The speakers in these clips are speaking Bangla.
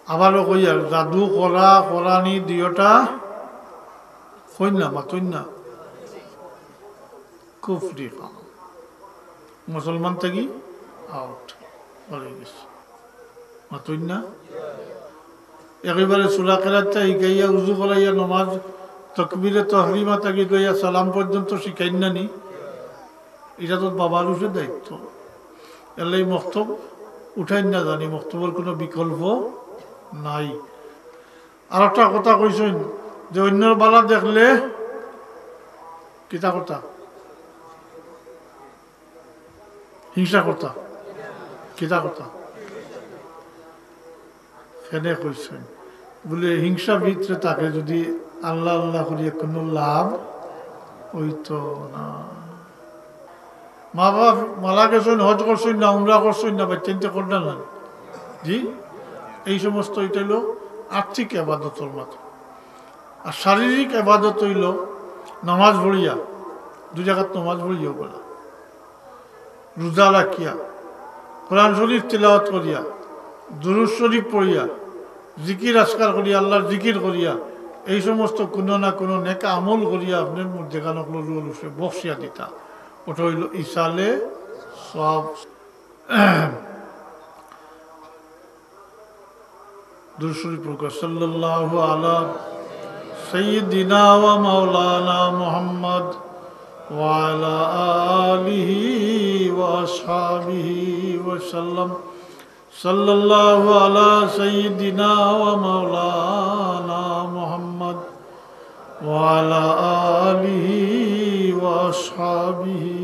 আবারও কই আর জাদু করা করানি দিওটা কই না মাতই না কুফরি কাম মুসলমান থেকে আউট হয়ে গেছে মাতই না একেবারে সুরা কেরাতটা শিখাইয়া উজু করাইয়া নমাজ তকবিরে তহরিমা তাকে লইয়া সালাম পর্যন্ত শিখাই না নি এটা তো বাবার উঠে দায়িত্ব এলাই মক্তব উঠাই না জানি মক্তবের কোনো বিকল্প নাই আর একটা কথা কইছেন যে অন্যর বালা দেখলে কিতা কথা হিংসা কথা কিতা কথা কেনে কইছেন বলে হিংসা ভিতরে তাকে যদি আল্লাহ আল্লাহ করিয়া কোনো লাভ হইতো না মা বাপ মারা গেছেন হজ করছেন না উমরা করছেন না বা চিন্তা করলেন না জি এই সমস্ত এটা হইল আর্থিক আবাদতর মাত্র আর শারীরিক আবাদত হইল নামাজ পড়িয়া দু জায়গাত নামাজ পড়িয়া বলা রোজা রাখিয়া কোরআন শরীফ তিলাওয়াত করিয়া দুরূদ শরীফ পড়িয়া জিকির আসকার করিয়া আল্লাহর জিকির করিয়া এই সমস্ত কোনো না কোনো নেকা আমল করিয়া আপনার মধ্যে কানক বক্সিয়া দিতা ওটা হইল ইসালে সব দুরূদ শরীফ পড়া সাল্লাল্লাহু আলা সাইয়্যিদিনা ওয়া মাওলানা মুহাম্মদ ওয়া আলা আলিহি ওয়া আসহাবিহি ওয়া সাল্লাম সাল্লাল্লাহু আলা সাইয়্যিদিনা ওয়া মাওলানা মুহাম্মদ ওয়া আলা আলিহি ওয়া আসহাবিহি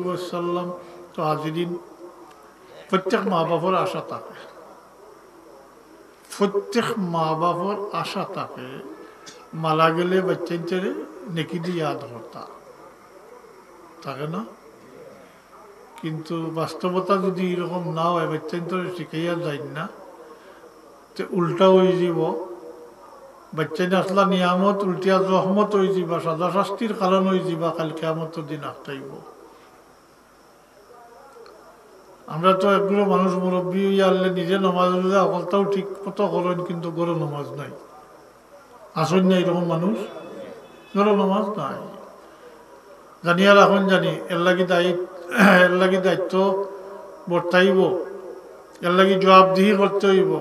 ওয়া সাল্লাম তো হাজিরিন প্রত্যেক মা বাবার আশা থাকে প্রত্যেক মা বাবার আশা থাকে মারা গেলে বাচ্চাদের নেকি দিয়ে ইয়াদ করতা থাকে না কিন্তু বাস্তবতা যদি এরকম না হয় বাচ্চাদের শিখাইয়া যায় না তো উল্টা হয়ে যাব বাচ্চাদের আসলা নিয়ামত উল্টিয়া রহমত হয়ে যাবা সাজা শাস্তির কারণ হয়ে যাবা কাল কিয়ামতের দিন আটকাইব আমরা তো একগুলো মানুষ মুরব্বী হইয়া আনলে নিজে নমাজ অকলটাও ঠিক মতো করেন কিন্তু গরো নমাজ নাই আসেন না এরকম মানুষ গরো নমাজ নাই জানিয়া রাখুন জানি এর লাগি দায়িত্ব বর্তাইব এর লাগি জবাবদিহি করতে হইব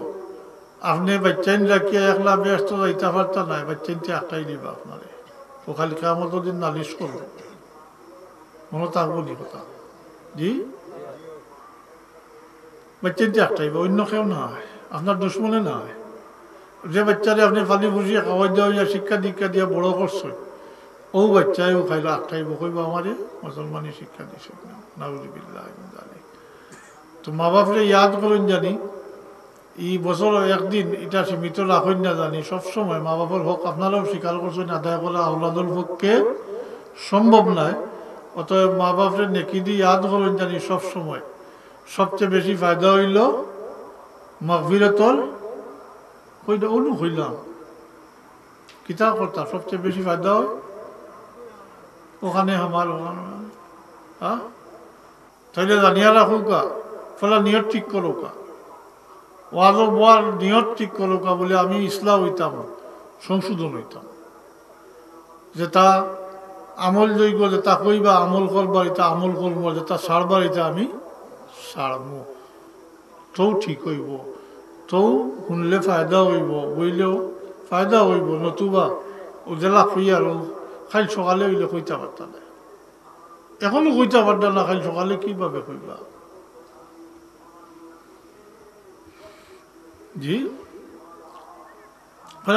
আপনি বাচ্চাইন রাখিয়া একলা ব্যস্ত যাইতে পারতা নাই বাচ্চাইনটি আটকাই দিবা আপনারে ও খালি কিয়ামতের দিন নালিশ করব মনে থাকবো নি কথা জি বাচ্চাইনটি আটকাইব অন্য কেউ না হয় আপনার দুশ্মনে না হয় যে বাচ্চারে আপনি ফালি বুঝিয়ে খাওয়াই দেওয়া শিক্ষা দীক্ষা দিয়া বড় করছে ও বাচ্চায়ও খাইলো আটকাইব কইব আমারে মুসলমানি শিক্ষা দিছে নাউযুবিল্লাহ মিন যালিক তো মা বাপরে ইয়াদ করেন জানি এই বছর একদিন এটা সীমিত রাখেন না জানি সবসময় মা বাবার হক আপনারাও স্বীকার করছেন আদায় করা আওলাদুল পক্ষে সম্ভব নয় অতএব মা বাপরে নেকি দিয়ে ইয়াদ করেন জানি সবসময় সবচেয়ে বেশি ফায়দা হইল মাগফিরাতর কইটা অনু হইলাম কিতা করতা সবচেয়ে বেশি ফায়দা হয় ওখানে আমার ওখানে হ্যাঁ তাইলে জানিয়া রাখুকা ফলে নিয়ত ঠিক করুকা ওয়াজ বোয়ার নিয়ত ঠিক করুকা বলে আমি ইসলাম হইতাম সংশোধন হইতাম যেটা আমল যোগ্য যেটা কইবা আমল করবার এটা আমল করবো যেটা সারবার এটা আমি সারবো তো ঠিক হইব তো শুনলে ফায়দা হইব বইলেও ফায়দা হইব নতুবা ও জেলা খুই আর খাই সকালে হইলে কইতে পারতা না এখনো কইতে পারতা না খাই সকালে কিভাবে কইবা জি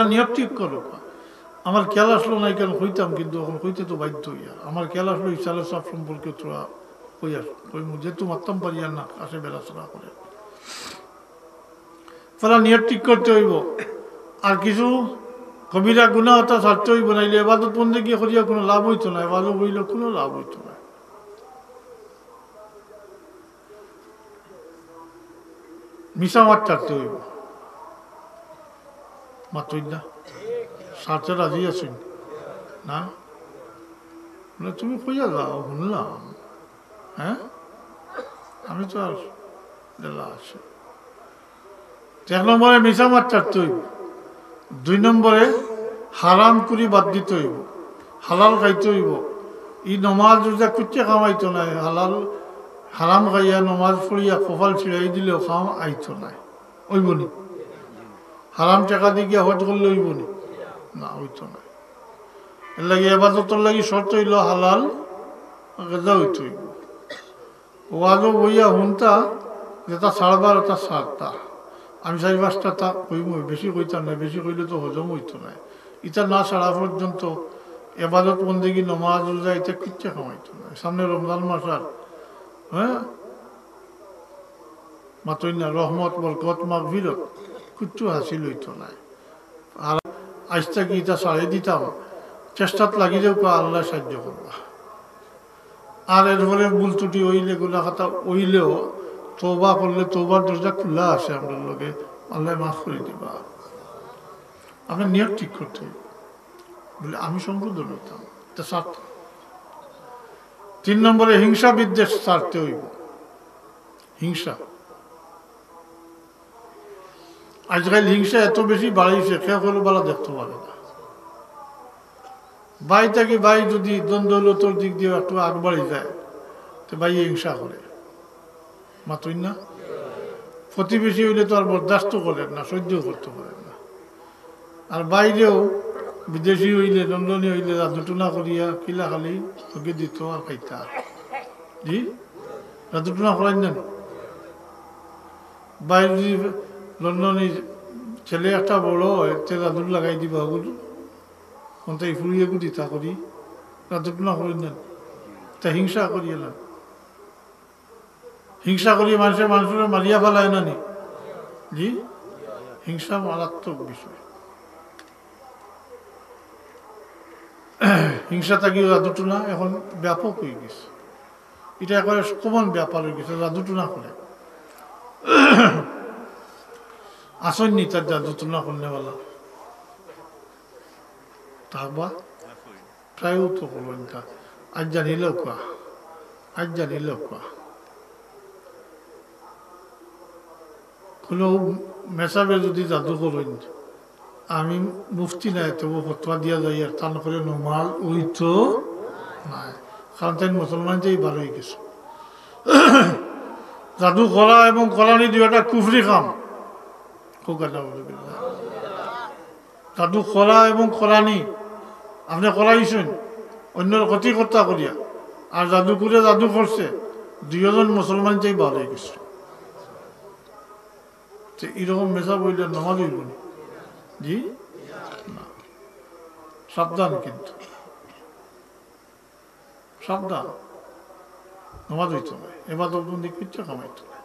নিয়ত ঠিক করো আমার খেয়াল আসলো না কেন কইতাম কিন্তু এখন কইতে তো বাধ্য হইয়া আমার খেয়াল আসলো ইসালে সব সম্পর্কে তোরা কই আস কই যেহেতু মারতাম পারি আর না আসে বেড়াচড়া করে ফলে নিয়ত ঠিক করতে হইব আর কিছু কবিরা গুণা হতা ছাড়তে হইব নাইলে এবাদত বন্দে গিয়ে করিয়া কোনো লাভ হইতো না এবাদত হইলে কোনো লাভ হইতো না মিশা মাছ ছাড়তে হইব মাতই না সারতে রাজি আছেন না তুমি কইয়া যাও শুনলাম হ্যাঁ আমি তো আর জেলা আছে এক নম্বরে মিশা মাছ ছাড়তে হইব, 2 নম্বরে হারাম করি বাদ দিতে হইব, হালাল খাইতে হইব। ই নমাজ রোজা কুচ্ছে কামাইতো নাই, হালাল হারাম খাইয়া নমাজ পড়িয়া কপাল ছিড়াই দিলেও খাম আইতো নাই, ওইবনি। হারাম টাকা দিয়ে গিয়া হজ করলে ওইবনি না, হইতো না। এর লাগে এবাদতর লাগি শর্ত হইল হালাল গেজা হইতে হইব। ওয়াজও বইয়া হুনতা যেটা ছাড়বার ওটা ছাড়তা, আমি 4-5টা তা কইমই, বেশি কইতাম না, বেশি কইলে তো হজম হইতো না। ইটা না ছাড়া পর্যন্ত এবাদত বন্দেগী নমাজ রোজা এটা কিচ্ছা কামাইতো না। সামনে রমজান মাস আর, হ্যাঁ মাতই না, রহমত বরকত মাগফিরত কিচ্ছু হাসিল হইতো না। আর আজটা কি এটা ছাড়িয়ে দিতাম, চেষ্টাত লাগি যাও আল্লাহ সাহায্য করবা। আর এরপরে ভুল ত্রুটি হইলে গুলা কথা হইলেও তওবা করলে তওবার দরজা খোলা আছে আমরা লোকে, আল্লাহ মাফ করে দিবা। আপনার নিয়ত ঠিক করতে হবে, বলে আমি সংশোধন হইতাম, এটা স্বার্থ। 3 নম্বরে হিংসা বিদ্বেষ ছাড়তে হইব। হিংসা আজকাল হিংসা এত বেশি বাড়িয়েছে, খেয়া করে বেলা দেখতে পারে না। ভাই থেকে ভাই যদি দ্বন্দ্বলতর দিক দিয়ে একটু আগ বাড়ি যায় তো ভাই হিংসা করে, মাতই না। প্রতিবেশী হইলে তো আর বরদাস্ত করেন না, সহ্য করতে পারেন না। আর বাইরেও বিদেশি হইলে, লন্ডনী হইলে রাজটুনা করিয়া কিলা খালি তোকে দিত আর খাইতা। জি রাজটুনা করাই না, বাইরে যদি লন্ডনী ছেলে একটা বড় এতে রাজুর লাগাই দিবা ওগুলো কোনটাই ফুরিয়ে দিতা করি, রাজটুনা করেন না, তা হিংসা করিয়ে না। হিংসা করিয়ে মানুষের মারিয়া ফেলায় না নি? জি হিংসা মারাত্মক বিষয়। হিংসা থাকি জাদুটুনা এখন ব্যাপক হয়ে গেছে, এটা একবারে কমন ব্যাপার হয়ে গেছে, জাদুটুনা করে আসেননি তার জাদুটুনা করলেওয়ালা থাকবা প্রায়ও তো করবেন তা। আজ জানিলেও কোয়া, আজ জানিলেও কোয়া কোনো মেসাবে যদি জাদু করেন, আমি মুফতি নাই তবু ফতোয়া দিয়া যাই আর তান করে নমাল ওই তো নাই, কারণ তাই মুসলমান যেই ভালো হয়ে গেছে। জাদু করা এবং করানি দুইটা কুফরি কাম, জাদু করা এবং করানি আপনি করাইছেন অন্যের ক্ষতি কর্তা করিয়া, আর জাদু করে জাদু করছে, দুইজন মুসলমান যেই ভালো হয়ে গেছে। এরকম মেসা বইলে নামাজ হইব না। জি না, সাবধান, কিন্তু সাবধান, নামাজ হইতে হবে, এবার তো কিচ্ছু কামাইতে হবে।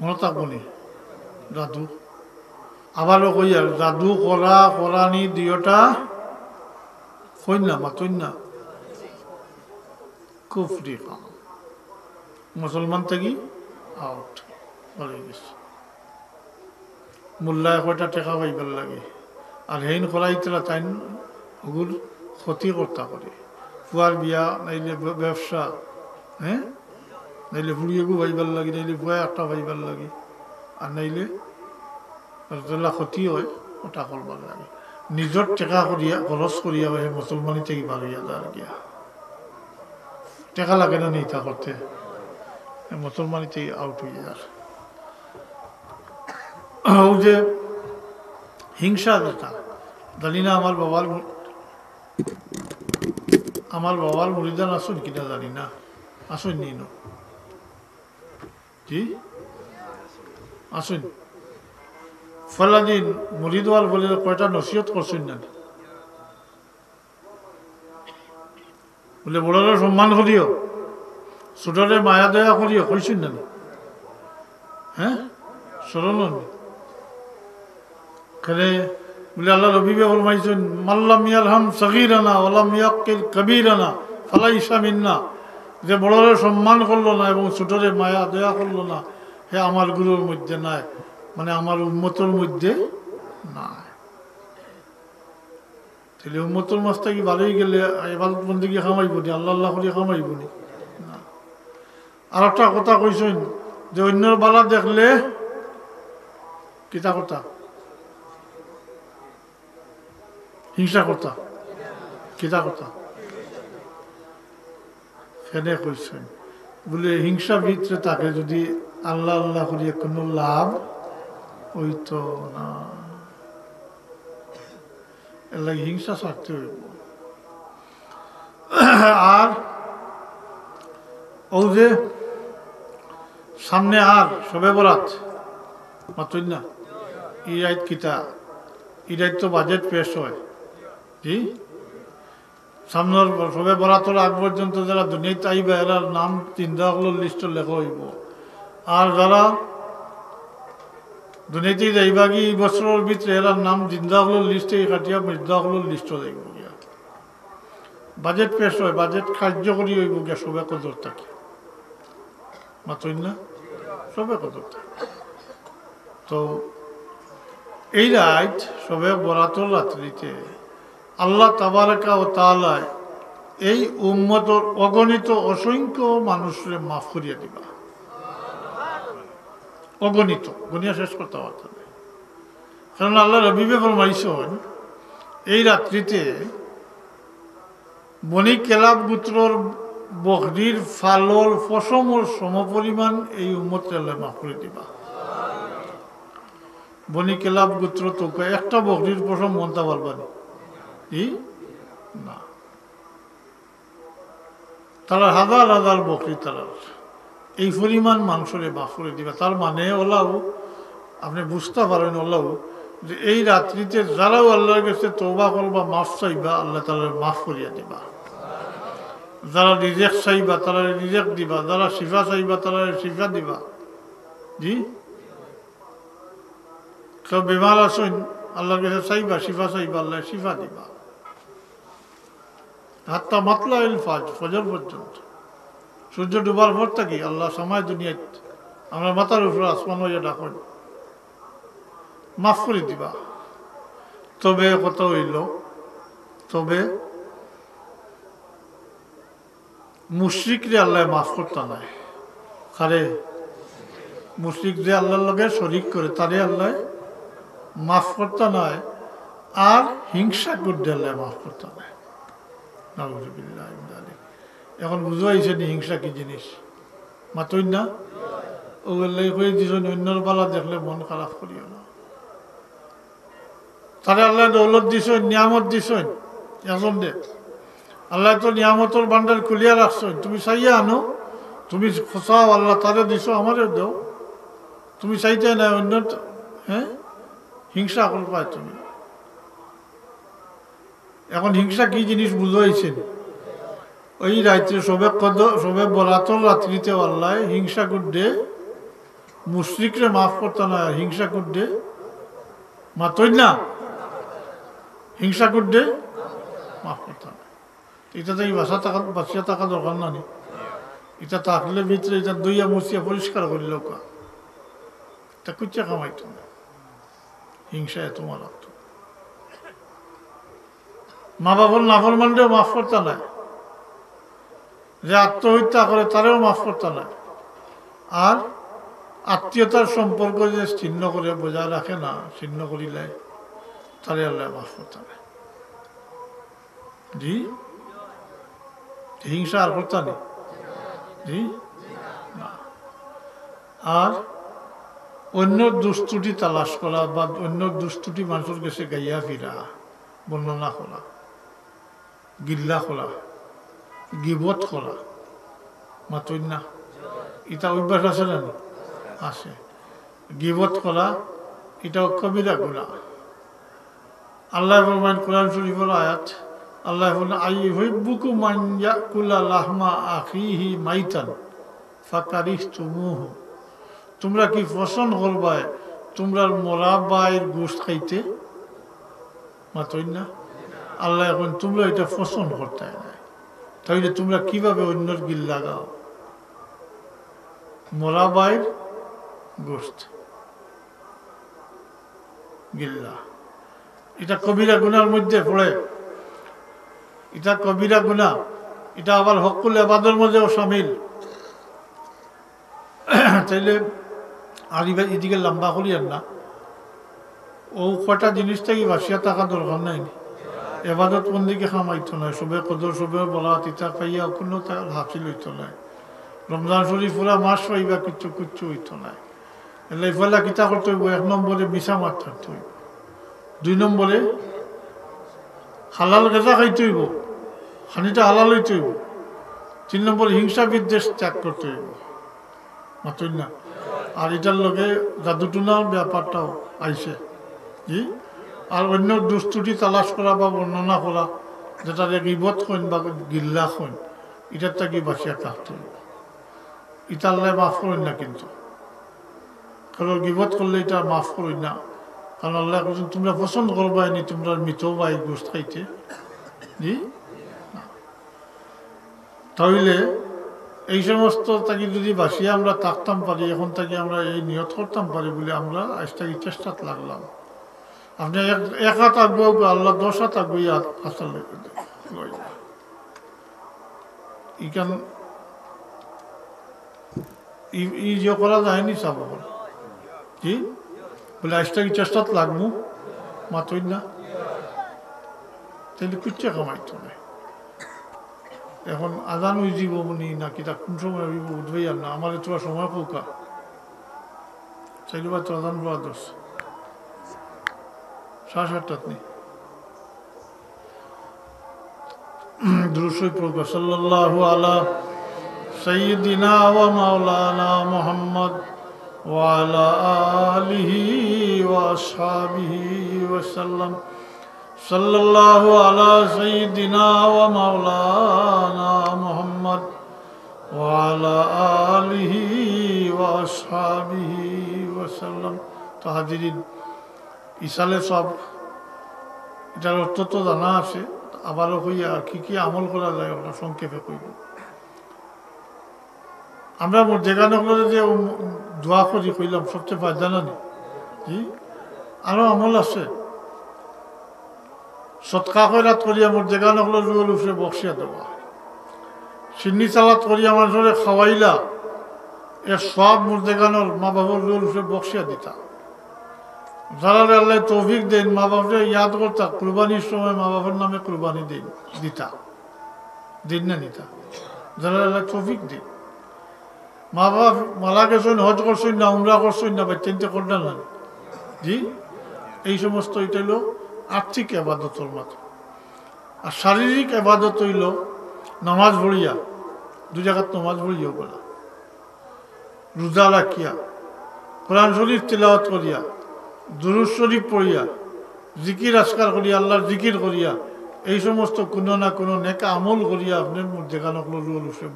মনে থাকবো নি জাদু, আবারও কই আর জাদু করা করানি দুইটা কই না, মাতই না কুফরি কাম, মুসলমান থেকে আউট হয়ে গেছে। মোল্লায় কয়টা টেকা পাইবার লাগে, আর হেইন করাইতরা তাই ওগুলো ক্ষতি কর্তা করে। ফুয়ার বিয়া নাইলে ব্যবসা, হ্যাঁ নাইলে ফুড়িয়েগু পাইবার লাগে, নাইলে ফুয়া একটা পাইবার লাগে, আর নাইলে যেলা ক্ষতি হয় ওটা করবার লাগে। নিজের টেকা করিয়া খরচ করিয়া সেই মুসলমানি থেকে বাড়িয়া যার গিয়া টেকা লাগে না নেই তা করতে, মুসলমানি থেকে আউট হয়ে যার। ও যে হিংসা যেটা জানি না, আমার বাবার মুরিদান আসুন কিনা জানি না, আসুন নি জি আসুন ফলাদিন মুরিদওয়াল বলে কয়টা নসিহত করছেন না, বলে বড়রে সম্মান করিও, ছোটরে মায়া দয়া করিও, কইছেন না? হ্যাঁ স্মরণ খেলে বলে আল্লাহ রবিবে ফরমাইছেন, মাল্লাম ইয়ারহাম সগীরানা ওয়ালাম ইয়াক্কিল কবীরানা ফালাইসা মিন্না, যে বড়রে সম্মান করলো না এবং ছোটরে মায়া দয়া করলো না, হে আমার গুরুর মধ্যে নাই, মানে আমার উম্মতের মধ্যে নাই। তাহলে উম্মতের মাছটা কি ভালোই গেলে এবার বন্ধু গিয়ে খামাইব নি, আল্লাহ আল্লাহ করে খামাইব নি। আর একটা কথা কইছেন যে অন্যের বালা দেখলে কিতা কথা হিংসা কথা কিতা কথা ফেনে কইছেন বলে হিংসা ভিতরে তাকে যদি আল্লাহ আল্লাহ করিয়া কোনো লাভ হইতো না, এর লাগে হিংসা ছাড়তে হইব। আর ও যে সামনে আর সবে বরাত মাতই না ইরাইত কিতা ইরাইত তো বাজেট পেশ হয় জি সামনের সবে বরাতর আগ পর্যন্ত যারা দুনিয়াতে আইবা এরার নাম চিন্তাগুলোর লিস্ট লেখা হইব। আর যারা দুনিয়াতে যাইবা কি এই বছরের ভিতরে এরার নাম জিন্দাগুলোর লিস্টে কাটিয়া মৃদাগুলোর লিস্টও যাইব গিয়া বাজেট পেশ হয়, বাজেট কার্যকরী হইব গিয়া সবে কদর থাকে মাতই না সবে কদর থাকে। তো এই রাত সবে বরাতর রাত্রিতে আল্লাহ তাবারাকা ও তাআলা এই উম্মতর অগণিত অসংখ্য মানুষরে মাফ করিয়া দিবা, অগণিত গনিয়া শেষ করতে পারত না। কারণ আল্লাহ রবিবে ফরমাইছেন এই রাত্রিতে বনি কেলাব গোত্রর বকরির ফালর ফসমর সমপরিমাণ এই উম্মতরে আল্লাহ মাফ করে দিবা। বনি কেলাব গোত্র তো একটা বকরির পশম মনতা পারবানি না, তারা হাজার হাজার বকরি তারা এই পরিমাণ মাংসরে মাফ করে দিবা। তার মানে ওলাও আপনি বুঝতে পারেন ওলাও যে এই রাত্রিতে যারাও আল্লাহর কাছে তওবা করবা মাফ চাইবা আল্লাহ তারা মাফ করিয়া দিবা। যারা রিজেক্ট চাইবা তারা রিজেক্ট দিবা, যারা শিফা চাইবা তারা শিফা দিবা। জি কেউ বেমার আসেন আল্লাহর কাছে চাইবা শিফা চাইবা আল্লাহ শিফা দিবা। হাত্তা মাতলা ইল ফজর পর্যন্ত সূর্য ডুবার পর থাকি আল্লাহ সময় দুনিয়াত আমরা মাথার উপরে আসমান হইয়া ডাকেন মাফ করে দিবা। তবে কত হইল তবে মুশরিকরে আল্লাহ মাফ করতে নাই, কারে মুশরিক যে আল্লাহর লগে শরিক করে তারে আল্লাহ মাফ করতে নয়, আর হিংসা করতে আল্লাহ মাফ করতে নয়। এখন বুঝা হয়েছে নি হিংসা কি জিনিস মাতই না ওগুলো হয়ে দিছ অন্যর পালা দেখলে মন খারাপ করিও না। তারে আল্লাহ দৌলত দিছ নিয়ামত দিছ এখন দে আল্লাহ তো নিয়ামতর ভান্ডার খুলিয়া রাখছ, তুমি চাইয়া আনো তুমি খোঁচাও আল্লাহ তারে দিছ আমারও দেও, তুমি চাইতে না অন্য হ্যাঁ হিংসা করবা তুমি। এখন হিংসা কি জিনিস বুঝাইছেন ওই রাত্রে সবে বরাতর রাত্রিতে আল্লাহ হিংসা করতে মুশরিকরে মাফ করতে না, হিংসা করতে মাতই না হিংসা করতে মাফ করতে না। এটা তো এই বাঁচিয়া থাকা দরকার না নি, এটা থাকলে ভিতরে এটা দইয়া মুছিয়া পরিষ্কার করিল তা কুচ্চা কামাইতো না, হিংসা এত মারাত্মক। মা বাবার নাফরমানরেও মাফ করতে নাই, যে আত্মহত্যা করে তারেও মাফ করতে নাই, আর আত্মীয়তার সম্পর্ক যে ছিন্ন করে বজায় রাখে না ছিন্ন করিলে তারে আল্লাহ মাফ করতে নাই। জি হিংসা আর করতে নেই জি না। আর অন্য দুষ্টুটি তালাশ করা বা অন্য দুষ্টুটি মানুষের কাছে গাইয়া ফিরা বর্ণনা করা গিল্লা করা গিবত করা মাতই না এটা অভ্যাস আছে না আছে। গিবত করা এটা কবিরা গুনাহ। আল্লাহ ফরমান কোরআন শরীফের আয়াত আল্লাহ বলেন আইয়ুহিব্বুকু মান ইয়াকুলা লাহমা আখিহি মাইতান ফাকারিহতুমুহু, তোমরা কি পছন্দ করবা তোমরা মরা বাইর গোশত খাইতে মাতই না। আল্লাহ এখন তোমরা এটা পছন্দ করতে নাই, তাইলে তোমরা কিভাবে অন্যর গিল লাগাও মরা বাইর গোশত গিল্লা। এটা কবিরা গুনার মধ্যে পড়ে, এটা কবিরা গুনাহ, এটা আবার হকুল ইবাদতের মধ্যেও শামিল। তাইলে আর এদিকে লম্বা করিয়েন না, ও কয়টা জিনিস থেকে বাসিয়া থাকা দরকার নাই। এবাদত বন্দিকে খামাইতো নয়, সবে কদর সবে বলা তিতা পাইয়া কোনো তার হাসিল হইতো নাই। রমজান শরীফ পুরা মাস পাইবা কিচ্ছু কিচ্ছু হইতো নাই। এলে ইফালা কিতা করতে হইব, 1 নম্বরে মিশা মাছ থাকতে হইব, 2 নম্বরে হালাল গেজা খাইতে হইব, খানিটা হালাল হইতে হইব, 3 নম্বরে হিংসা বিদ্বেষ ত্যাগ করতে হইব, মাতই না। আর এটার লগে জাদুটুনার ব্যাপারটাও আইছে জি। আর অন্য দুস্তুটি তালাশ করা বা বর্ণনা করা, যেটা গিবত কইন বা গিল্লা কইন, এটার তাকে বাঁচিয়া থাকতে হইব। এটা আল্লাহ মাফ করেন না, কিন্তু কারণ গিবত করলে এটা মাফ করেন না। কারণ আল্লাহ বলছেন তোমরা পছন্দ করবা নি তোমরা মৃত বাই গোস্ত খাইতে জি। তাহলে এই সমস্ত তাকে যদি বাঁচিয়ে আমরা থাকতাম পারি, এখন তাকে আমরা এই নিয়ত করতাম পারি বলে আমরা আজ থেকে চেষ্টাত লাগলাম। আপনি 1 হাত আগুয়া আল্লাহ 10 হাত আগুয়া আসল ইখান ই যে করা যায়নি চাব জি বলে আজ থেকে চেষ্টাত লাগবো, মাতই না, তাহলে কুচ্চা কামাইতো না। এখন আজান ওই যাব মনি নাকি তা কোন সময় উঠবেই আর না, আমার তো সময় পোকা চাইলে বা তো আজান বলা 10 7:30 নেই। দুরূদ শরীফ পড়বা সাল্লাল্লাহু আলা সাইয়্যিদিনা ওয়া মাওলানা মুহাম্মদ ওয়া আলা আলিহি ওয়া আসহাবিহি ওয়া সাল্লাম। সাল্লাল্লাহু আলা সাইয়্যিদিনা ওয়া মাওলানা মুহাম্মদ ওয়া আলা আলিহি ওয়া আসহাবিহি ওয়া সাল্লাম। তো হাজিরিন, ইসালে সব এটার অর্থ তো জানা আছে, আবারও কইয়া কি কি আমল করা যায় ওটা সংক্ষেপে কইব। আমরা যেখানে যে দোয়া করি কইলাম সবচেয়ে ফায়দা জানানি জি। আরো আমল আছে, সৎকা খয়রাত করি আমার যেখানে রুল উঠে বক্সিয়া দেওয়া, সিন্নি চালাত করি আমার জোরে খাওয়াইলা, এর সব মুর্দেগানোর মা বাবার রুল উঠে বক্সিয়া দিতা। যারা আল্লাহ তৌফিক দেন মা বাপরে ইয়াদ করতা, কুরবানির সময় মা বাবার নামে কুরবানি দিতা, দিন না নিতা। যারা আল্লাহ তৌফিক দেন, মা বাপ মারা গেছেন, হজ করছেন না, উমরা করছেন না, বা চিন্তা করলেন না জি। এই সমস্ত এটা হইল আর্থিক আবাদতর মাত্র। আর শারীরিক আবাদত হইল নামাজ পড়িয়া, 2 জায়গাত নামাজ পড়িয়া বলা, রোজা রাখিয়া, কোরআন শরীফ তিলাওয়াত করিয়া, দুরূদ শরীফ পড়িয়া, জিকির আজকার করিয়া, আল্লাহর জিকির করিয়া, এই সমস্ত কোনো না কোনো নেকা আমল করিয়া আপনার মধ্যে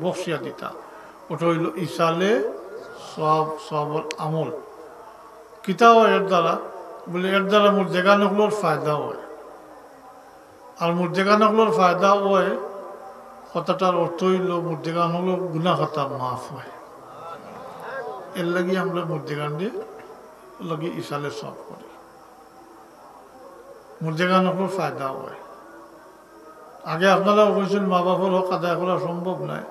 বক্সিয়া দিতা। ওটা হইল ইসালে সবর আমল। কিতাও এর দ্বারা বলে, এর দ্বারা মোর দেগানগুলোর ফায়দা হয়। আর মোর দেগানগুলোর ফায়দা হয়, কথাটার অর্থ হইল মোর দেগানগুলোর গুনাহ খাতা মাফ হয়। এর লাগি আমরা মোর দেগান দিয়ে লগে ইসালে সব করি, মুর্দেগানোর ফায়দা হয়। আগে আপনারা বলছেন মা বাপর হক আদায় করা সম্ভব নয়,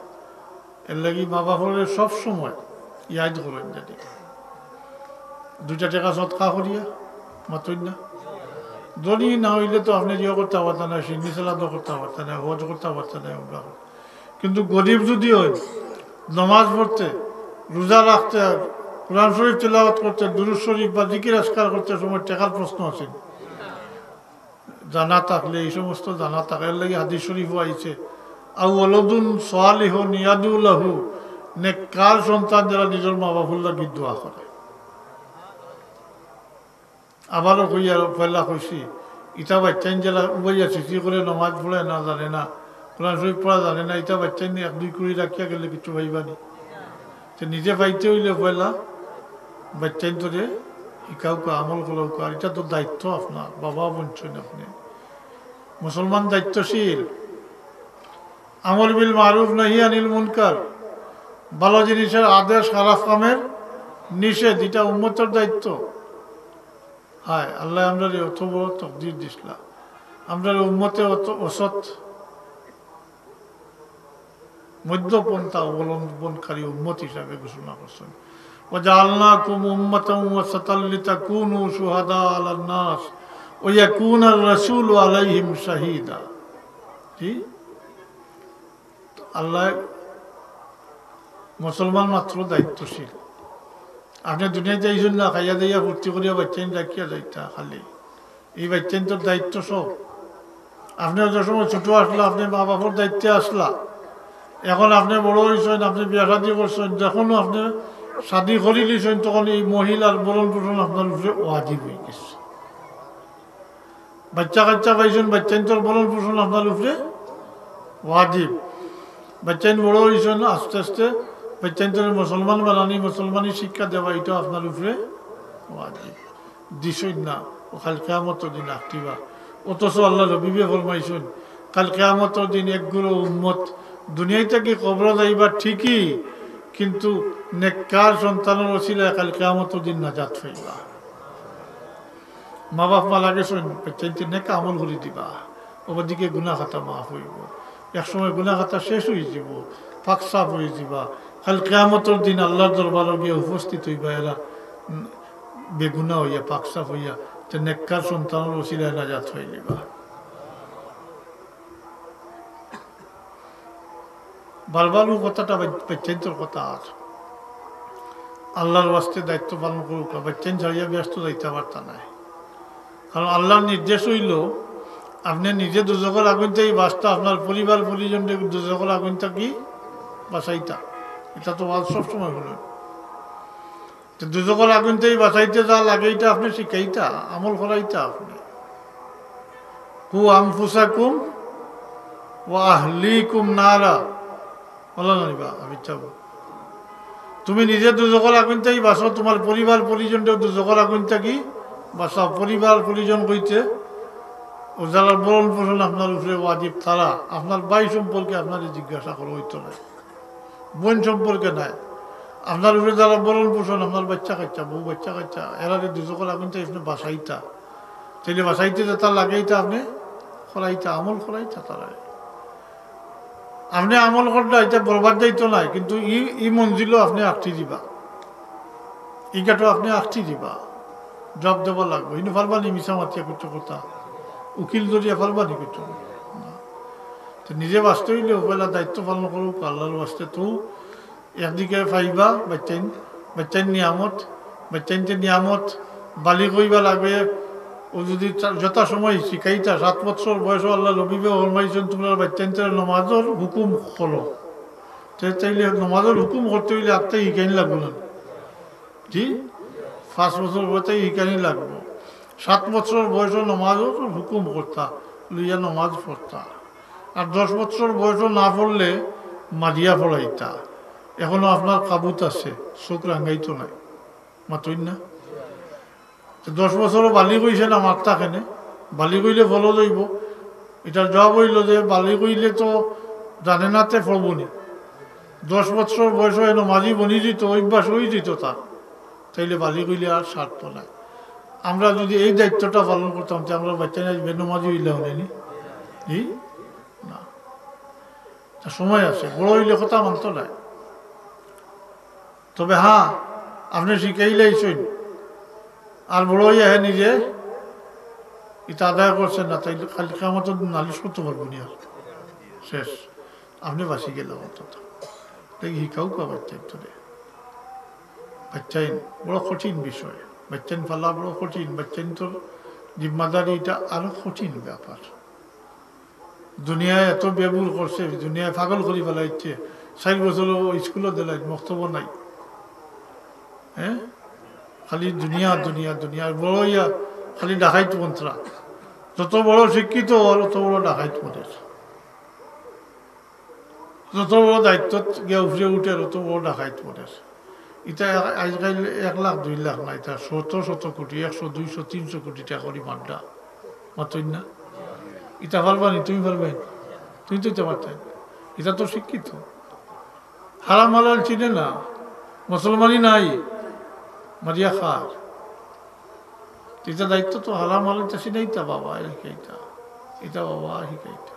এর লাগি মা বাপরের সব সময় ইয়াদ করেন, যদি 2 টাকা সৎকা করিয়া মাতই না। ধনী না হইলে তো আপনি ইয়ে করতে পারতেন না, সিন্নি চালাতো করতে পারতেন না, হজ করতে পারতেন না। কিন্তু গরিব যদি হয়, নামাজ পড়তে, রোজা রাখতে, কোরআন শরীফ তিলাওয়াত করতে, দুরূদ শরীফ বা জিকির আজকার করতে সময় টাকার প্রশ্ন আছে, জানা থাকলে এই সমস্ত জানা থাকার লাগে হাদিস শরীফও আইছে, আউ ওয়ালাদুন সালিহুন ইয়াদু লাহু, নেককার সন্তান যারা নিজের মা বাবার লাগি দোয়া করে। আবারও কইয়া পয়লা কইছি, ইটা বাচ্চান যারা উবাইয়া চিঠি করে নামাজ পড়ে না, জানে না, কোরআন শরীফ পড়া জানে না, ইটা বাচ্চান 1-2 কুড়ি রাখিয়া গেলে কিছু ভাইবানি। নিজে পাইতে হইলে পয়লা বাচ্চান তোরে শিকাও আমল করাও, আর এটা তো দায়িত্ব আপনার, বাবা বলছেন আপনি মুসলমান দায়িত্বশীল। আমর বিল মারুফ নাহি আনিল মুনকার, ভালো জিনিসের আদেশ, খারাপ কামের নিষেধ, এটা উম্মতের দায়িত্ব। হায় আল্লাহ আমরা অত বড় তকদির দিসলা, আমরা উম্মতে অত অসৎ মধ্যপন্থা অবলম্বনকারী উম্মত হিসাবে ঘোষণা করছেন। وجعلناكم أمة وسطا لتكونوا شهداء على الناس ويكون الرسول عليهم شهيدا জি আল্লাহ মুসলমান মাত্র দায়িত্বশীল আপনি দুনিয়া যাইছেন না খাইয়া দাইয়া ভর্তি করিয়া বাচ্চাইন রাখিয়া যাইতা খালি এই বাচ্চাইন তোর দায়িত্ব সব আপনি যে সময় ছোট আসলা আপনি মা বাবার দায়িত্বে আসলা এখন আপনি বড় হয়েছেন আপনি বিয়া শাদি করছেন যখনও আপনি শাদি করে দিয়েছেন তখন এই মহিলার বরণ পোষণ আপনার উপরে ওয়াজিব হয়ে গেছে বাচ্চা কাচ্চা পাইছেন বাচ্চাইন তোর বরণ পোষণ আপনার উপরে ওয়াজিব বাচ্চাইন বড় হয়েছেন আস্তে আস্তে বাচ্চাইন তোর মুসলমান বানানি মুসলমানি শিক্ষা দেওয়া এটা আপনার উপরে ওয়াজিব দিছই না ও খাল কিয়ামতের দিন আঁকটিবা অথচ আল্লাহ রবিবে ফরমাইছেন কাল কিয়ামতের দিন একগুলো উম্মত দুনিয়ায় থেকে কবর যাইবা ঠিকই কিন্তু নেককার সন্তানের ওসিলায় কাল কিয়ামতের দিন নাজাত পাইবা মা বাপ মারা গেছেন বাচ্চাইতে নেক আমল করে দিবা ওদিকে গুনাহ খাতা মাফ হইব একসময় গুনাহ খাতা শেষ হয়ে যাব পাক সাফ হয়ে যাবা কাল কিয়ামতের দিন আল্লাহর দরবারে গিয়ে উপস্থিত হইবা এরা বেগুনা হইয়া পাক সাফ হইয়া যে নেককার সন্তানের ওসিলায় নাজাত হয়ে যাবা বারবার কথাটা বাচ্চাইন্তর কথা আর আল্লাহর ওয়াস্তে দায়িত্ব পালন করুক বাচ্চাইন ছাড়িয়া ব্যস্ত যাইতে পারতা নাই কারণ আল্লাহর নির্দেশ হইল আপনি নিজে দুজকের আগুন থেকে বাঁচতা আপনার পরিবার পরিজন দুজকের আগুন থাকি বাঁচাইতা এটা তো সবসময় হলো দুজকের আগুন থেকে বাঁচাইতে যা লাগে এটা আপনি শিখাইতা আমল করাইতা আপনি কু আনফুসাকুম ওয়া আহলিকুম নারা বলো না আমি চাবো তুমি নিজে দুজকের আগুন থেকে বাঁচো তোমার পরিবার পরিজনটাও দুজকের আগুন থাকি বাঁচাও পরিবার পরিজন কইতে ও যারা বরণ পোষণ আপনার উপরে ওয়াজিব তারা আপনার ভাই সম্পর্কে আপনাকে জিজ্ঞাসা করো হইতো না বোন সম্পর্কে নাই আপনার উপরে যারা বরণ পোষণ আপনার বাচ্চা কাচ্চা বউ বাচ্চা কাচ্চা এরা দুজকের আগুন থেকে আপনি বাঁচাইতা তাইলে বাঁচাইতে তার লাগাইতা আপনি করাইতা আমল করাইতা তারা আপনি আমল করলে এটা বরবাদ যাইতো নাই কিন্তু ই মঞ্জিলও আপনি আঁকটি দিবা ইটাও আপনি আঁকটি দিবা জব দেওয়া লাগবে ইনু ফালবানি মিশা মাতিয়া করতে কথা উকিল জড়িয়া ফালবানি করতে তো নিজে বাঁচতে হইলে ওবেলা দায়িত্ব পালন করুক আল্লাহর বাঁচতে তো একদিকে পাইবা বাচ্চাইন নিয়ামত বাচ্চাইনতে নিয়ামত বালি কইবা লাগবে ও যদি যথাসময় শিখাইতা 7 বছর বয়স আল্লাহ রবিবে ফরমাইছেন তোমরা বাচ্চাইনতে নমাজের হুকুম করো চাইলে নমাজের হুকুম করতে হইলে আপনি শিখাইনি লাগবো না জি 5 বছর বয়সে শিখানি লাগবো 7 বছর বয়স নমাজের হুকুম করতা লইয়া নমাজ পড়তা আর 10 বছর বয়স না পড়লে মাদিয়া পড়াইতা এখনো আপনার কাবুত আছে চোখ রাঙ্গাইতো নাই মাতই না 10 বছরও বালি কইছে না মাত্রা কেনে বালি কইলে ফলো যাইব এটার জবাব হইল যে বালি কইলে তো জানে নাতে ফলবনি 10 বছর বয়স হয় মাঝি বনি দিত অভ্যাস হয়ে দিত তার তাইলে বালি কইলে আর স্বার্থ নাই আমরা যদি এই দায়িত্বটা পালন করতাম যে আমরা বাচ্চা বেনমাজি হইলে হলেনি জি না সময় আছে বড় হইলে কথা মানত নাই তবে হ্যাঁ আপনি শিখাইলেইছেন আর বড় হইয়া হ্যাঁ নিজে এটা আদায় করছেন না তাই খালি কামত নালিশ করতে পারবো নি আর শেষ আপনি বাঁচি গেলেন অন্তত তাই শিখাও কা বাচ্চাইন তোরে বাচ্চাইন বড় কঠিন বিষয় বাচ্চাইন ফালা বড় কঠিন বাচ্চাইন তোর জিম্মাদারি এটা আরো কঠিন ব্যাপার দুনিয়ায় এত বেবুল করছে দুনিয়ায় পাগল করি ফেলাইছে 4 বছর স্কুলও দিলাই বক্তব্য নাই হ্যাঁ খালি দুনিয়া দুনিয়া দুনিয়া বড় ইয়া খালি ডাকাইত মন্ত্রা যত বড় শিক্ষিত তত বড় ডাকাইত মন্ত্র যত বড় দায়িত্ব গিয়ে উঠে উঠে তত বড় ডাকাইত মন্ত্র এটা আজকাল 1 লাখ 2 লাখ না এটা শত কোটি 100 200 300 কোটি টাকা করি মাড্ডা মাতই না এটা পারবানি তুমি পারবে তুমি তো এটা পারতেন এটা তো শিক্ষিত হারাম হালাল চিনে না মুসলমানই নাই মারিয়া খার এটা দায়িত্ব তো হারাম হালাল চাষি নাই তা বাবা শিখাইতা এটা বাবা শিখাইতা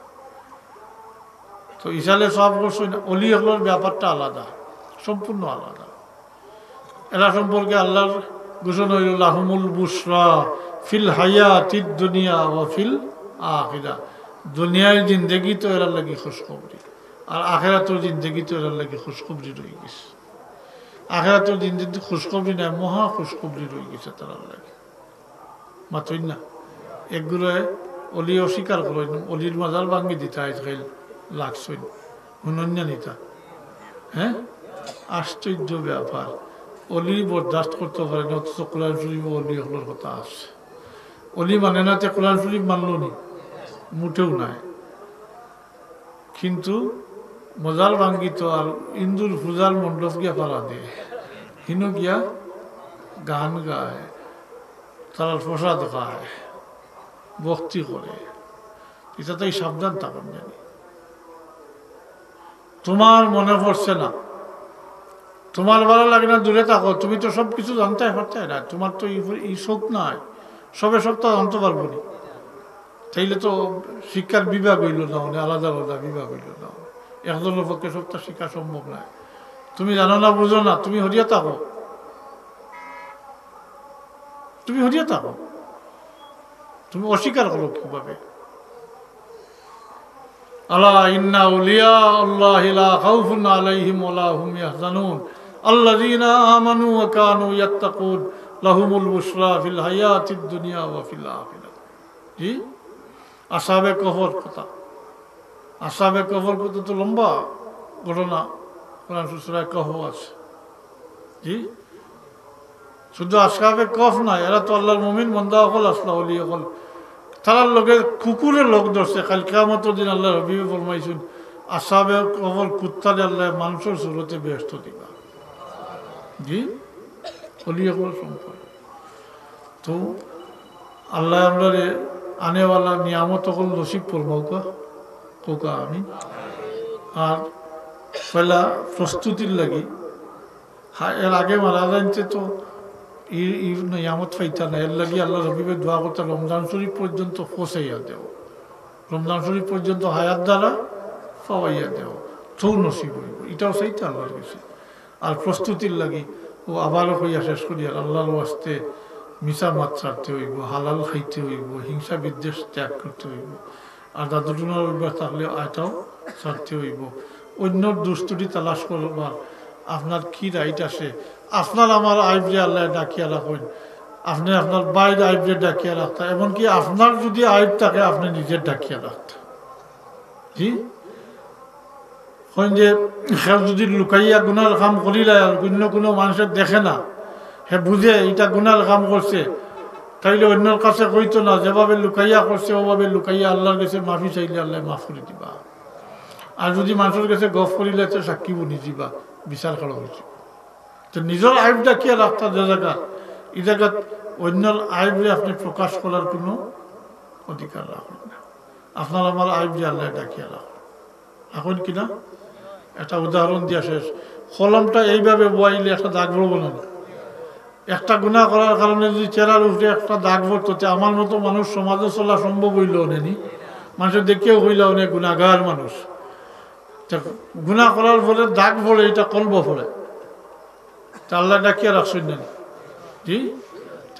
তো ইসালে সব করছো না অলি হলোর ব্যাপারটা আলাদা সম্পূর্ণ আলাদা এরা সম্পর্কে আল্লাহর ঘোষণা হইল লাহুমুল বুশরা ফিল হায়াতিদ দুনিয়া ওয়া ফিল আখিরা। দুনিয়ার জিন্দেগি তো এরা লাগি খুশখবরি, আর আখিরাতের জিন্দেগি তো এরা লাগি খুশখবরি রয়ে গেছে। আখিরাতের জিন্দেগি খুশখবরি নাই, মহা খুশখবরি রয়ে গেছে তারা লাগে। মাতই না একগুলো অলি অস্বীকার করেন, অলির মাজার ভাঙ্গি দিতা আজকাল লাগছই অনন্য নিতা। হ্যাঁ, আশ্চর্য ব্যাপার। অলি বরদাস্ত করতে পারে না, অথচ কোরআন শরীফ অলি হলোর কথা আছে। অলি মানে না তে কোরআন শরীফ মানল নি, মুঠেও নাই। কিন্তু মজার ভাঙ্গিত আর ইন্দুর পূজার মণ্ডপ গিয়া পারা দেয়, হিনু গিয়া গান গায়, তারা প্রসাদ খায়, ভক্তি করে। এটা তাই সাবধান থাকুন জানি। তোমার মনে পড়ছে না, তোমার ভালো লাগে না, দূরে থাকো। তুমি তো সব কিছু জানতে পারতে না, তোমার তো এই শোক নাই, সবে সব তো জানতে পারবো না। তাইলে তো শিক্ষার বিভাগ হইল না, আলাদা আলাদা বিভাগ হইল না। একজনের পক্ষে সবটা শিক্ষা সম্ভব নয়। তুমি জানো না, বুঝো না, তুমি হরিয়া থাকো, তুমি হরিয়া থাকো, তুমি অস্বীকার করো কিভাবে? আলা ইন্না আউলিয়া আল্লাহি লা খাউফুন আলাইহিম ওয়া লা হুম ইয়াহজানুন আল্লাযীনা আমানু ওয়া কানু ইয়াত্তাকুন লাহুমুল বুশরা ফিল হায়াতিদ দুনিয়া ওয়া ফিল আখিরাহ। জি, আসহাবে কহফের কথা, আসহাবে কহফের কথা তো লম্বা ঘটনা, কোরআন সূরা কহফ আছে। জি, শুধু আসহাবে কহফ না, এরা তো আল্লাহর মুমিন বান্দা হল, আসলা ওলি হল। তারার লগে কুকুরের লোক ধরছে। কাল কিয়ামতের দিন আল্লাহ হাবিবে ফরমাইছেন, আসহাবে কহফের কুত্তারে আল্লাহ মানুষের সুরতে ব্যস্ত দিবা। জি, ওলি হল সম্পদ। তো আল্লাহ আমরা আনেওয়ালা নিয়ামত হল নসিব করবো কোকা আমি। আর পয়লা প্রস্তুতির লাগি, এর আগে মারা যাইতে তো নিয়ামত পাইতা না। এর লাগি আল্লাহ রবিবে দোয়া করতে রমজান শরীফ পর্যন্ত পৌঁছাইয়া দেও, রমজান শরীফ পর্যন্ত হায়াত দ্বারা পাওয়াইয়া দেও, তো নসিব হইব। এটাও চাইতে আল্লাহর কাছে। আর প্রস্তুতির লাগি ও আবারও হইয়া শেষ করিয়া আল্লাহর ওয়াস্তে মিশা মাত ছাড়তে হইব, হালাল খাইতে হইব, হিংসা বিদ্বেষ ত্যাগ করতে হইব। আর দাদুটুনার অভ্যাস থাকলে এটাও ছাড়তে হইব। অন্য দুষ্টুটি তালাশ করবার আপনার কি রাইট আছে? আপনার আমার আইবরে আল্লাহ ডাকিয়া রাখেন, আপনি আপনার বাইরে আইবরে ডাকিয়া রাখতে, এমনকি আপনার যদি আইব থাকে আপনি নিজের ডাকিয়া রাখতে। জি, যে যদি লুকাইয়া গুনার কাম করিলে আর অন্য কোনো মানুষের দেখে না, হে বুঝে এটা গুনার কাম করছে, তাইলে অন্যর কাছে কইতো না। যেভাবে লুকাইয়া করছে ওভাবে লুকাইয়া আল্লাহর কাছে মাফি চাইলে আল্লাহ মাফ করে দিবা। আর যদি মানুষের কাছে গফ করিলে তো সাক্ষী বনি দিবা, বিচার করা হয়েছে। তো নিজের আইব ডাকিয়া রাখতা যে জায়গা, এই জায়গাত অন্যর আইবরে আপনি প্রকাশ করার কোনো অধিকার রাখেন না। আপনার আমার আইব যে আল্লাহ ডাকিয়া রাখেন। এখন কিনা একটা উদাহরণ দিয়া শেষ। কলমটা এইভাবে বয়াইলে একটা দাগ পড়বো না। একটা গুনাহ করার কারণে যদি চেরার উপরে একটা দাগ পড়তো, আমার মতো মানুষ সমাজে চলা সম্ভব হইল নেনি। মানুষের দেখেও হইল অনেক গুণাগার মানুষ। গুনাহ করার ফলে দাগ পড়ে, এটা কলব পড়ে, তা আল্লাহ ডাকিয়া রাখছেন না। জি,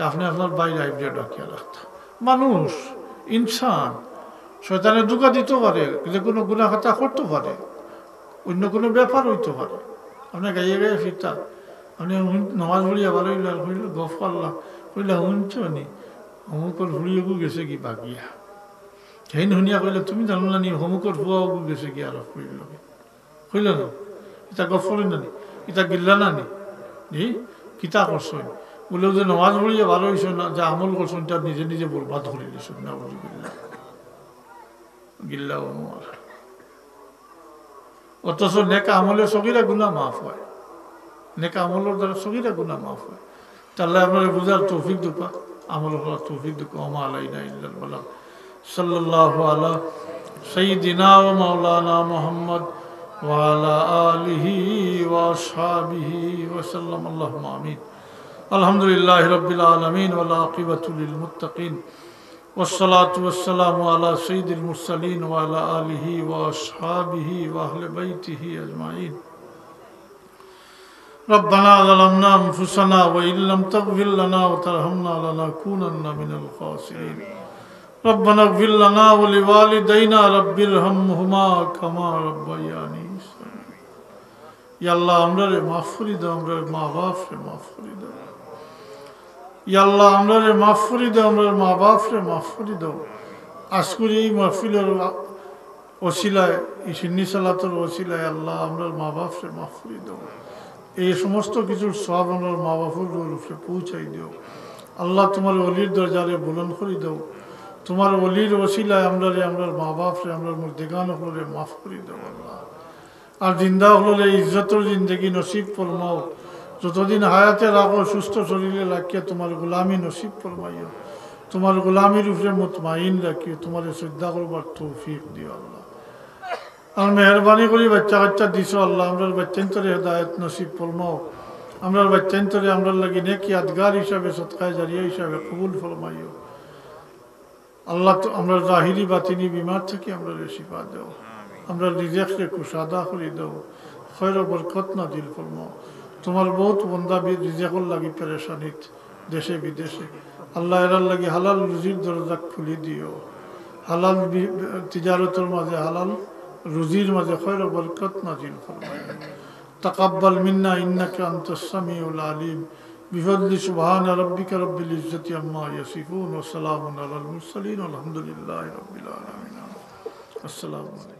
আপনি আপনার বাইরে আইবিয়া ডাকিয়া রাখতেন। মানুষ ইনসান, শয়তানের ধোঁকা দিতে পারে, যে কোনো গুনাহ খাতা করতে পারে, অন্য কোনো ব্যাপার হইতে পারে। আপনি গাইয়ে গাইয়ে ফিরতা, আপনি নামাজ ভরিয়া ভালো হইল, গফ করলাম কইলা শুনছ নি অমুকর ভুড়িয়েগু গেছে কি বাগিয়া, সেই শুনিয়া কইলে তুমি জানো না নি অমুকর ভুয়াগু গেছে কি আর কইল কইল না, এটা গফ করি না নি, এটা গিল্লা না নি, জি কিতা করছ বলেও যে নামাজ ভরিয়া ভালো হইস না, যে আমল করছ এটা নিজে নিজে বরবাদ করে দিস না, গিল্লা গিল্লা আমার। অথচ নেক আমলে সগিরা গুনাহ মাফ হয়, নেক আমলের দ্বারা সগিরা গুনাহ মাফ হয়। তাহলে আপনারা বুঝার তৌফিক দুপা, আমল করার তৌফিক দুপা। ওমা আলাইনা ইল্লাল বালাগ। সাল্লাল্লাহু আলা সাইয়্যিদিনা ওয়া মাওলানা মুহাম্মদ ওয়া আলা আলিহি ওয়া আসহাবিহি ওয়া সাল্লাম। আল্লাহুম্মা আমিন। আলহামদুলিল্লাহি রাব্বিল আলামিন ওয়াল আকিবাতু লিল মুত্তাকিন ওয়াসসালাতু ওয়াসসালামু আলা সাইয়্যিদিল মুরসালিন ওয়া আলা আলিহি ওয়া আসহাবিহি ওয়া আহলি বাইতিহি আজমাইন। ربنا ظلمنا أنفسنا وإن لم تغفر لنا وترحمنا لنكونن من الخاسرين ربنا اغفر لنا ولوالدينا رب ارحمهما كما ربياني صغيرا يا الله আমরারে মাফ করে দাও আমরার মা বাপরে মাফ করে দাও ইয়া আল্লাহ আমরারে মাফ করে দাও আমরার মা বাপরে মাফ করে দাও আজকের এই মাহফিলের ওসিলায় এই সুন্নি সালাতের ওসিলায় আল্লাহ আমরার মা বাপরে মাফ করে দাও এই সমস্ত কিছুর সব আমরার মা বাপের উপরে পৌঁছাই দিও আল্লাহ তোমার ওলির দরজারে বুলন্দ করে দাও তোমার ওলির ওসিলায় আমরারে আমরার মা বাপরে আমরার মুর্দেগান হলে মাফ করে দাও আল্লাহ আর জিন্দা হলে ইজ্জতের জিন্দগি নসিব ফরমাও যতদিন হায়াতে রাখো সুস্থ শরীরে রাখিয়া তোমার গোলামি নসিব ফরমাইও তোমার গোলামির উপরে মুতমাইন রাখিও তোমার শ্রদ্ধা করবার তৌফিক দিও আল্লাহ আর মেহরবানি করি বাচ্চা কাচ্চা দিছো আল্লাহ আমরার বাচ্চান্তরে হেদায়ত নসিব ফরমাও আমরার বাচ্চান্তরে আমরার লাগি নেকি আদগার হিসাবে সৎকায় জারিয়া হিসাবে কবুল ফরমাইও আল্লাহ তো আমরা জাহিরি বাতিনি বিমার থেকে আমরা শিফা দাও আমরা রিজেককে কুশাদা করে দাও খৈর বরকত না দিল ফরমাও তোমার বহুত বন্দা রিজেকর লাগি পেরেশানিত দেশে বিদেশে আল্লাহ এরার লাগি হালাল রুজির দরজা খুলি দিও হালাল তিজারতের মাঝে হালাল রুজির মাঝে খৈর বরকত না দিল ফরমাও তাকাব্বাল মিন্না ইন্নাকা আনতাস সামিউল আলিম بفضل سبحان ربك رب العزة عما يصفون وسلام على المرسلين والحمد لله رب العالمين السلام عليكم